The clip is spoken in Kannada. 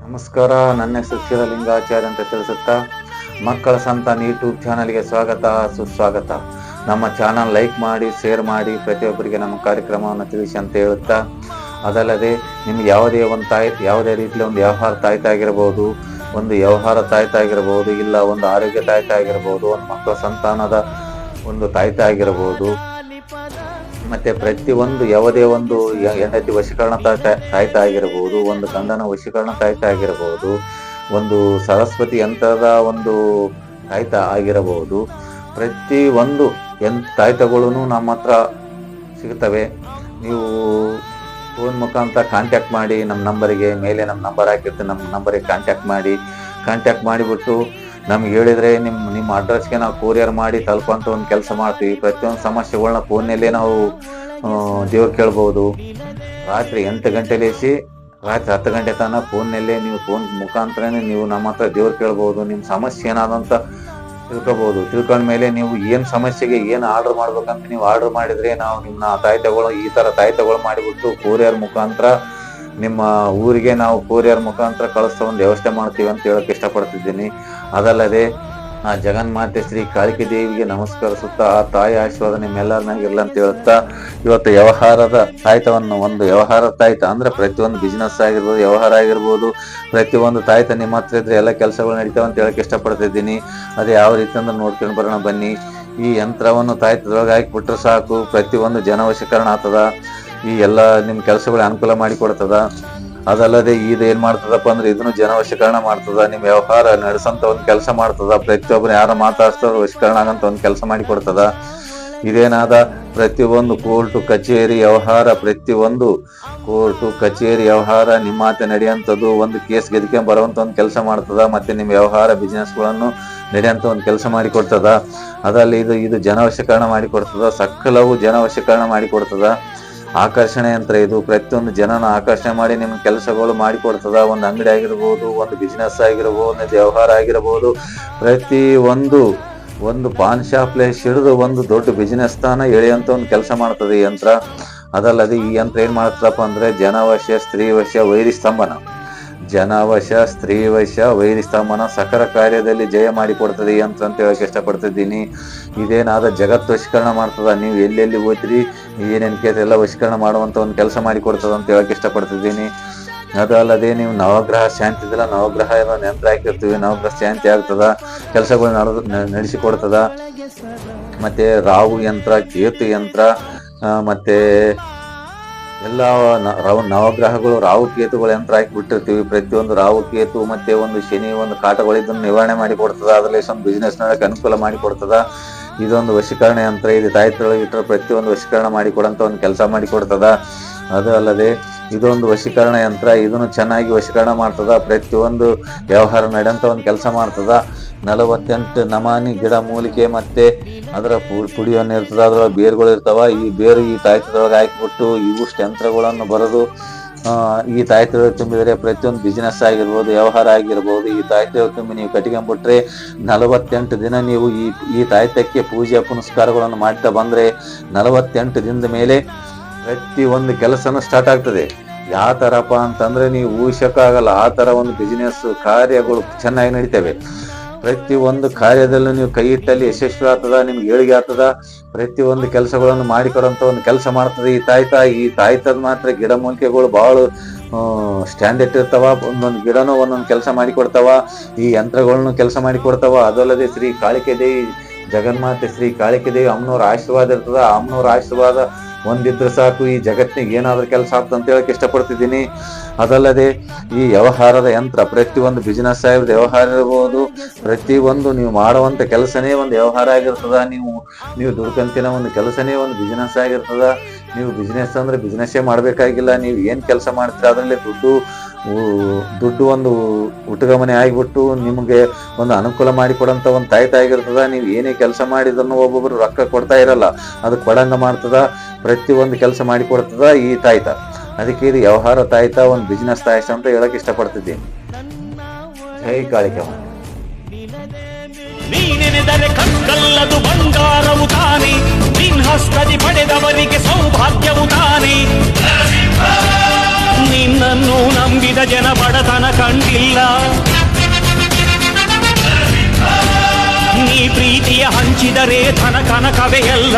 ನಮಸ್ಕಾರ. ನನ್ನ ಹೆಸರು ಕ್ಷೀರಲಿಂಗಾಚಾರ್ಯ ಅಂತ ತಿಳಿಸುತ್ತಾ ಮಕ್ಕಳ ಸಂತಾನ ಯೂಟ್ಯೂಬ್ ಚಾನಲ್ಗೆ ಸ್ವಾಗತ ಸುಸ್ವಾಗತ. ನಮ್ಮ ಚಾನಲ್ ಲೈಕ್ ಮಾಡಿ, ಶೇರ್ ಮಾಡಿ, ಪ್ರತಿಯೊಬ್ಬರಿಗೆ ನಮ್ಮ ಕಾರ್ಯಕ್ರಮವನ್ನು ತಿಳಿಸಿ ಅಂತ ಹೇಳುತ್ತಾ, ಅದಲ್ಲದೆ ನಿಮ್ಗೆ ಯಾವುದೇ ರೀತಿಯಲ್ಲಿ ಒಂದು ವ್ಯವಹಾರ ತಾಯ್ತ ಆಗಿರಬಹುದು, ಒಂದು ವ್ಯವಹಾರ ತಾಯ್ತ ಆಗಿರಬಹುದು, ಇಲ್ಲ ಒಂದು ಆರೋಗ್ಯ ತಾಯ್ತ ಆಗಿರಬಹುದು, ಒಂದು ಮಕ್ಕಳ ಸಂತಾನದ ಒಂದು ತಾಯ್ತ ಆಗಿರಬಹುದು, ಮತ್ತೆ ಪ್ರತಿಯೊಂದು ಯಾವುದೇ ಒಂದು ಹೆಂಡತಿ ವಶೀಕರಣ ತಾಯ್ತ ಆಗಿರಬಹುದು, ಒಂದು ಗಂಡನ ವಶೀಕರಣ ತಾಯ್ತ ಆಗಿರಬಹುದು, ಒಂದು ಸರಸ್ವತಿ ಯಂತ್ರದ ಒಂದು ತಾಯ್ತ ಆಗಿರಬಹುದು. ಪ್ರತಿ ಒಂದು ತಾಯ್ತಗಳು ನಮ್ಮ ಹತ್ರ ಸಿಗುತ್ತವೆ. ನೀವು ಫೋನ್ ಮುಖಾಂತರ ಕಾಂಟ್ಯಾಕ್ಟ್ ಮಾಡಿ, ನಮ್ಮ ನಂಬರಿಗೆ ಮೇಲೆ ನಮ್ಮ ನಂಬರ್ ಹಾಕಿರ್ತೀವಿ, ನಮ್ಮ ನಂಬರಿಗೆ ಕಾಂಟ್ಯಾಕ್ಟ್ ಮಾಡಿಬಿಟ್ಟು ನಮ್ಗೆ ಹೇಳಿದರೆ ನಿಮ್ಮ ಅಡ್ರೆಸ್ಗೆ ನಾವು ಕೊರಿಯರ್ ಮಾಡಿ ತಲುಪಂತ ಒಂದು ಕೆಲಸ ಮಾಡ್ತೀವಿ. ಪ್ರತಿಯೊಂದು ಸಮಸ್ಯೆಗಳನ್ನ ಫೋನ್ನಲ್ಲೇ ನಾವು ದೇವ್ರು ಕೇಳ್ಬೋದು. ರಾತ್ರಿ 8 ಗಂಟೆಲೇಸಿ ರಾತ್ರಿ 10 ಗಂಟೆ ತನಕ ಫೋನ್ನಲ್ಲೇ ನೀವು ಫೋನ್ ಮುಖಾಂತರನೇ ನೀವು ನಮ್ಮ ಹತ್ರ ದೇವ್ರು ಕೇಳ್ಬೋದು. ನಿಮ್ಮ ಸಮಸ್ಯೆ ಏನಾದಂತ ತಿಳ್ಕೊಬೋದು. ತಿಳ್ಕೊಂಡ್ಮೇಲೆ ನೀವು ಏನು ಸಮಸ್ಯೆಗೆ ಏನು ಆರ್ಡರ್ ಮಾಡ್ಬೇಕಂತ ನೀವು ಆರ್ಡರ್ ಮಾಡಿದ್ರೆ ನಾವು ನಿಮ್ಮ ತಾಯ್ತಗಳು ಈ ಥರ ತಾಯ್ತಗಳು ಮಾಡಿಬಿಟ್ಟು ಕೊರಿಯರ್ ಮುಖಾಂತರ ನಿಮ್ಮ ಊರಿಗೆ ನಾವು ಕೊರಿಯರ್ ಮುಖಾಂತರ ಕಳಿಸೋ ಒಂದು ವ್ಯವಸ್ಥೆ ಮಾಡ್ತೀವಿ ಅಂತ ಹೇಳಕ್ ಇಷ್ಟಪಡ್ತಿದ್ದೀನಿ. ಅದಲ್ಲದೆ ಆ ಜಗನ್ಮಾತೆ ಶ್ರೀ ಕಾಳಿಕೆ ದೇವಿಗೆ ನಮಸ್ಕರಿಸುತ್ತಾ ಆ ತಾಯಿ ಆಶೀರ್ವಾದ ನಿಮ್ಮೆಲ್ಲರನ್ನಾಗಿರ್ಲಿ ಅಂತ ಹೇಳುತ್ತಾ, ಇವತ್ತು ವ್ಯವಹಾರದ ತಾಯ್ತವನ್ನು, ಒಂದು ವ್ಯವಹಾರ ತಾಯ್ತ ಅಂದ್ರೆ ಪ್ರತಿಯೊಂದು ಬಿಸ್ನೆಸ್ ಆಗಿರ್ಬೋದು, ವ್ಯವಹಾರ ಆಗಿರ್ಬೋದು, ಪ್ರತಿಯೊಂದು ತಾಯ್ತ ನಿಮ್ಮ ಹತ್ರ ಇದ್ರೆ ಎಲ್ಲ ಕೆಲಸಗಳು ನಡೀತಾವ ಅಂತ ಹೇಳಕ್ ಇಷ್ಟಪಡ್ತಿದ್ದೀನಿ. ಅದು ಯಾವ ರೀತಿ ಅಂದ್ರೆ ನೋಡ್ಕೊಂಡು ಬರೋಣ ಬನ್ನಿ. ಈ ಯಂತ್ರವನ್ನು ತಾಯ್ತದೊಳಗೆ ಹಾಕಿಬಿಟ್ರೆ ಸಾಕು, ಪ್ರತಿಯೊಂದು ಜನವಶೀಕರಣ ಆಗ್ತದ. ಈ ಎಲ್ಲ ನಿಮ್ಮ ಕೆಲಸಗಳು ಅನುಕೂಲ ಮಾಡಿ ಕೊಡ್ತದ. ಅದಲ್ಲದೆ ಇದು ಏನ್ ಮಾಡ್ತದಪ್ಪ ಅಂದ್ರೆ ಇದನ್ನು ಜನವಶೀಕರಣ ಮಾಡ್ತದ, ನಿಮ್ ವ್ಯವಹಾರ ನಡೆಸಂತ ಒಂದ್ ಕೆಲಸ ಮಾಡ್ತದ. ಪ್ರತಿಯೊಬ್ಬರು ಯಾರ ಮಾತಾಡ್ತಾರೋ ವಶೀಕರಣ ಆಗಂತ ಒಂದ್ ಕೆಲಸ ಮಾಡಿ ಕೊಡ್ತದ. ಇದೇನಾದ ಪ್ರತಿಯೊಂದು ಕೋರ್ಟು ಕಚೇರಿ ವ್ಯವಹಾರ, ಪ್ರತಿಯೊಂದು ಕೋರ್ಟು ಕಚೇರಿ ವ್ಯವಹಾರ ನಿಮ್ಮ ಮಾತೆ ನಡೆಯುವಂಥದ್ದು, ಒಂದು ಕೇಸ್ ಗೆದ್ಕೊಂಡ್ ಬರುವಂತ ಒಂದು ಕೆಲಸ ಮಾಡ್ತದ. ಮತ್ತೆ ನಿಮ್ಮ ವ್ಯವಹಾರ ಬಿಸ್ನೆಸ್ಗಳನ್ನು ನಡೆಯುವಂತ ಒಂದು ಕೆಲಸ ಮಾಡಿ ಕೊಡ್ತದ. ಅದರಲ್ಲಿ ಇದು ಜನವಶೀಕರಣ ಮಾಡಿ ಕೊಡ್ತದ. ಸಕಲವು ಜನವಶೀಕರಣ ಮಾಡಿ ಕೊಡ್ತದ. ಆಕರ್ಷಣೆ ಯಂತ್ರ ಇದು. ಪ್ರತಿಯೊಂದು ಜನನ ಆಕರ್ಷಣೆ ಮಾಡಿ ನಿಮ್ಮ ಕೆಲಸಗಳು ಮಾಡಿಕೊಡ್ತದ. ಒಂದು ಅಂಗಡಿ ಆಗಿರ್ಬೋದು, ಒಂದು ಬಿಸ್ನೆಸ್ ಆಗಿರ್ಬೋದು, ಒಂದು ವ್ಯವಹಾರ ಆಗಿರ್ಬೋದು, ಪ್ರತಿ ಒಂದು ಪಾನ್ ಶಾಪ್ ಹಿಡಿದು ಒಂದು ದೊಡ್ಡ ಬಿಸ್ನೆಸ್ ತಾನ ಎಳೆಯಂತ ಒಂದು ಕೆಲಸ ಮಾಡ್ತದೆ ಈ ಯಂತ್ರ. ಅದಲ್ಲದೆ ಈ ಯಂತ್ರ ಏನ್ ಮಾಡ್ತದಪ್ಪ ಅಂದ್ರೆ ಜನವಶ, ಸ್ತ್ರೀವಶ, ವೈರಿಸ್ತಂಭನ, ಜನವಶ, ಸ್ತ್ರೀವಶ, ವೈರಿಸ್ತಂಭನ, ಸಕಲ ಕಾರ್ಯದಲ್ಲಿ ಜಯ ಮಾಡಿಕೊಡ್ತದೆ ಈ ಯಂತ್ರ ಅಂತ ಹೇಳಕ್ ಇಷ್ಟಪಡ್ತಿದ್ದೀನಿ. ಇದೇನಾದ ಜಗತ್ ವಶೀಕರಣ ಮಾಡ್ತದ. ನೀವು ಎಲ್ಲೆಲ್ಲಿ ಹೋಗ್ತೀರಿ, ಏನೇನು ಕೇಸ್ ಎಲ್ಲ ವಶೀಕರಣ ಮಾಡುವಂತ ಒಂದು ಕೆಲಸ ಮಾಡಿ ಕೊಡ್ತದ ಅಂತ ಹೇಳಕ್ ಇಷ್ಟಪಡ್ತಿದ್ದೀನಿ. ಅದಲ್ಲದೆ ನೀವು ನವಗ್ರಹ ಶಾಂತಿ ಇದೆಲ್ಲ, ನವಗ್ರಹ ಯಂತ್ರ ಹಾಕಿರ್ತೀವಿ, ನವಗ್ರಹ ಶಾಂತಿ ಆಗ್ತದ, ಕೆಲಸಗಳು ನಡೆಸಿಕೊಡ್ತದ. ಮತ್ತೆ ರಾಹು ಯಂತ್ರ, ಕೇತು ಯಂತ್ರ, ಮತ್ತೆ ಎಲ್ಲ ನವಗ್ರಹಗಳು ರಾಹು ಕೇತುಗಳು ಯಂತ್ರ ಹಾಕಿ ಬಿಟ್ಟಿರ್ತೀವಿ. ಪ್ರತಿಯೊಂದು ರಾಹು ಕೇತು ಮತ್ತೆ ಒಂದು ಶನಿ ಒಂದು ಕಾಟಗಳು ಇದನ್ನು ನಿವಾರಣೆ ಮಾಡಿ ಕೊಡ್ತದ. ಅದರಲ್ಲಿ ಒಂದು ಬಿಸ್ನೆಸ್ ನಡಕ್ಕೆ ಅನುಕೂಲ ಮಾಡಿ ಕೊಡ್ತದ. ಇದೊಂದು ವಶೀಕರಣ ಯಂತ್ರ. ಇದು ತಾಯ್ತೊಳಗೆ ಇಟ್ಟರೆ ಪ್ರತಿಯೊಂದು ವಶೀಕರಣ ಮಾಡಿ ಕೊಡಂತ ಒಂದು ಕೆಲಸ ಮಾಡಿ ಕೊಡ್ತದ. ಅದು ಅಲ್ಲದೆ ಇದೊಂದು ವಶೀಕರಣ ಯಂತ್ರ. ಇದನ್ನು ಚೆನ್ನಾಗಿ ವಶೀಕರಣ ಮಾಡ್ತದ. ಪ್ರತಿಯೊಂದು ವ್ಯವಹಾರ ನಡೆಯಂತ ಒಂದು ಕೆಲಸ ಮಾಡ್ತದ. 48 ನಮೂನಿ ಗಿಡ ಮೂಲಿಕೆ ಮತ್ತೆ ಅದರ ಪುಡಿಯನ್ನು ಇರ್ತದ. ಅದ್ರೊಳಗೆ ಬೇರುಗಳು ಇರ್ತಾವ. ಈ ಬೇರು ಈ ತಾಯ್ತದೊಳಗೆ ಹಾಕಿಬಿಟ್ಟು ಇವುಷ್ಟು ಯಂತ್ರಗಳನ್ನು ಬರೆದು ಈ ತಾಯ್ತೊಳಗೆ ತುಂಬಿದರೆ ಪ್ರತಿಯೊಂದು ಬಿಸ್ನೆಸ್ ಆಗಿರ್ಬೋದು, ವ್ಯವಹಾರ ಆಗಿರ್ಬೋದು, ಈ ತಾಯ್ತೊಳಗೆ ತುಂಬಿ ನೀವು ಕಟ್ಕೊಂಡ್ಬಿಟ್ರೆ 48 ದಿನ ನೀವು ಈ ತಾಯ್ತಕ್ಕೆ ಪೂಜೆ ಪುನಸ್ಕಾರಗಳನ್ನು ಮಾಡ್ತಾ ಬಂದ್ರೆ 48 ದಿನದ ಮೇಲೆ ಪ್ರತಿ ಒಂದು ಕೆಲಸನೂ ಸ್ಟಾರ್ಟ್ ಆಗ್ತದೆ. ಯಾವ ತರಪ್ಪ ಅಂತಂದ್ರೆ ನೀವು ಊಹಿಸಕ್ಕಾಗಲ್ಲ. ಆ ತರ ಒಂದು ಬಿಸಿನೆಸ್ ಕಾರ್ಯಗಳು ಚೆನ್ನಾಗಿ ನಡೀತವೆ. ಪ್ರತಿ ಒಂದು ಕಾರ್ಯದಲ್ಲೂ ನೀವು ಕೈ ಇಟ್ಟಲ್ಲಿ ಯಶಸ್ವಿ ಆಗ್ತದ, ನಿಮ್ಗೆ ಏಳಿಗೆ ಆಗ್ತದ. ಪ್ರತಿ ಒಂದು ಕೆಲಸಗಳನ್ನು ಮಾಡಿಕೊಡಂತ ಒಂದು ಕೆಲಸ ಮಾಡ್ತದೆ ಈ ತಾಯ್ತದ ಮಾತ್ರ ಗಿಡ ಮೂಲಿಕೆಗಳು ಬಹಳ ಸ್ಟ್ಯಾಂಡರ್ಡ್ ಇರ್ತಾವ. ಒಂದೊಂದು ಗಿಡನೂ ಒಂದೊಂದು ಕೆಲಸ ಮಾಡಿಕೊಡ್ತಾವ. ಈ ಯಂತ್ರಗಳನ್ನು ಕೆಲಸ ಮಾಡಿಕೊಡ್ತಾವ. ಅದಲ್ಲದೆ ಶ್ರೀ ಕಾಳಿಕೆ ದೇವಿ, ಜಗನ್ಮಾತೆ ಶ್ರೀ ಕಾಳಿಕೆ ದೇವಿ ಅಮ್ಮನವ್ರ ಆಶೀರ್ವಾದ ಇರ್ತದ. ಅಮ್ಮನವ್ರ ಆಶೀರ್ವಾದ ಒಂದಿದ್ರೆ ಸಾಕು, ಈ ಜಗತ್ತಿಗೆ ಏನಾದ್ರೂ ಕೆಲಸ ಆಗ್ತದೆ ಅಂತ ಹೇಳಕ್ ಇಷ್ಟಪಡ್ತಿದ್ದೀನಿ. ಅದಲ್ಲದೆ ಈ ವ್ಯವಹಾರದ ಯಂತ್ರ, ಪ್ರತಿಯೊಂದು ಬಿಸ್ನೆಸ್ ಆಗಿರೋದು ವ್ಯವಹಾರ ಇರ್ಬೋದು, ಪ್ರತಿಯೊಂದು ನೀವು ಮಾಡುವಂತ ಕೆಲಸನೇ ಒಂದು ವ್ಯವಹಾರ ಆಗಿರ್ತದ. ನೀವು ದುಡ್ಕಂತಿನ ಒಂದು ಕೆಲಸನೇ ಒಂದು ಬಿಸ್ನೆಸ್ ಆಗಿರ್ತದ. ನೀವು ಬಿಸ್ನೆಸ್ ಅಂದ್ರೆ ಬಿಸ್ನೆಸ್ಸೇ ಮಾಡ್ಬೇಕಾಗಿಲ್ಲ. ನೀವು ಏನ್ ಕೆಲಸ ಮಾಡ್ತೀರ ಅದರಲ್ಲಿ ದುಡ್ಡು ಒಂದು ಉಟುಗಮನೆ ಆಗಿಬಿಟ್ಟು ನಿಮಗೆ ಒಂದು ಅನುಕೂಲ ಮಾಡಿಕೊಡಂತ ಒಂದು ತಾಯ್ತ ಆಗಿರ್ತದ. ನೀವು ಏನೇ ಕೆಲಸ ಮಾಡಿದನ್ನು ಒಬ್ಬೊಬ್ರು ರೊಕ್ಕ ಕೊಡ್ತಾ ಇರಲ್ಲ, ಅದು ಕೊಡಂಗ ಮಾಡ್ತದ. ಪ್ರತಿಯೊಂದು ಕೆಲಸ ಮಾಡಿಕೊಡ್ತದ ಈ ತಾಯ್ತ. ಅದಕ್ಕೆ ಇದು ವ್ಯವಹಾರ ತಾಯ್ತ, ಒಂದು ಬಿಸ್ನೆಸ್ ತಾಯ್ತ ಅಂತ ಹೇಳಕ್ ಇಷ್ಟಪಡ್ತಿದ್ದೀನಿ. ಜೈ ಕಾಳಿಕಮ್ಮ. ನೀನೆನೆದರೆ ಕಕ್ಕಲ್ಲದು ಬಂಗಾರವು ತಾನೆ, ನಿನ್ ಹಸ್ತದಿ ಪಡೆದವರಿಗೆ ಸೌಭಾಗ್ಯವು ತಾನೆ. ನಿನ್ನನ್ನು ನಂಬಿದ ಜನ ಬಡತನ ಕಂಡಿಲ್ಲ. ನೀ ಪ್ರೀತಿಯ ಹಂಚಿದರೆ ಧನ ಕನಕವೇ ಎಲ್ಲ.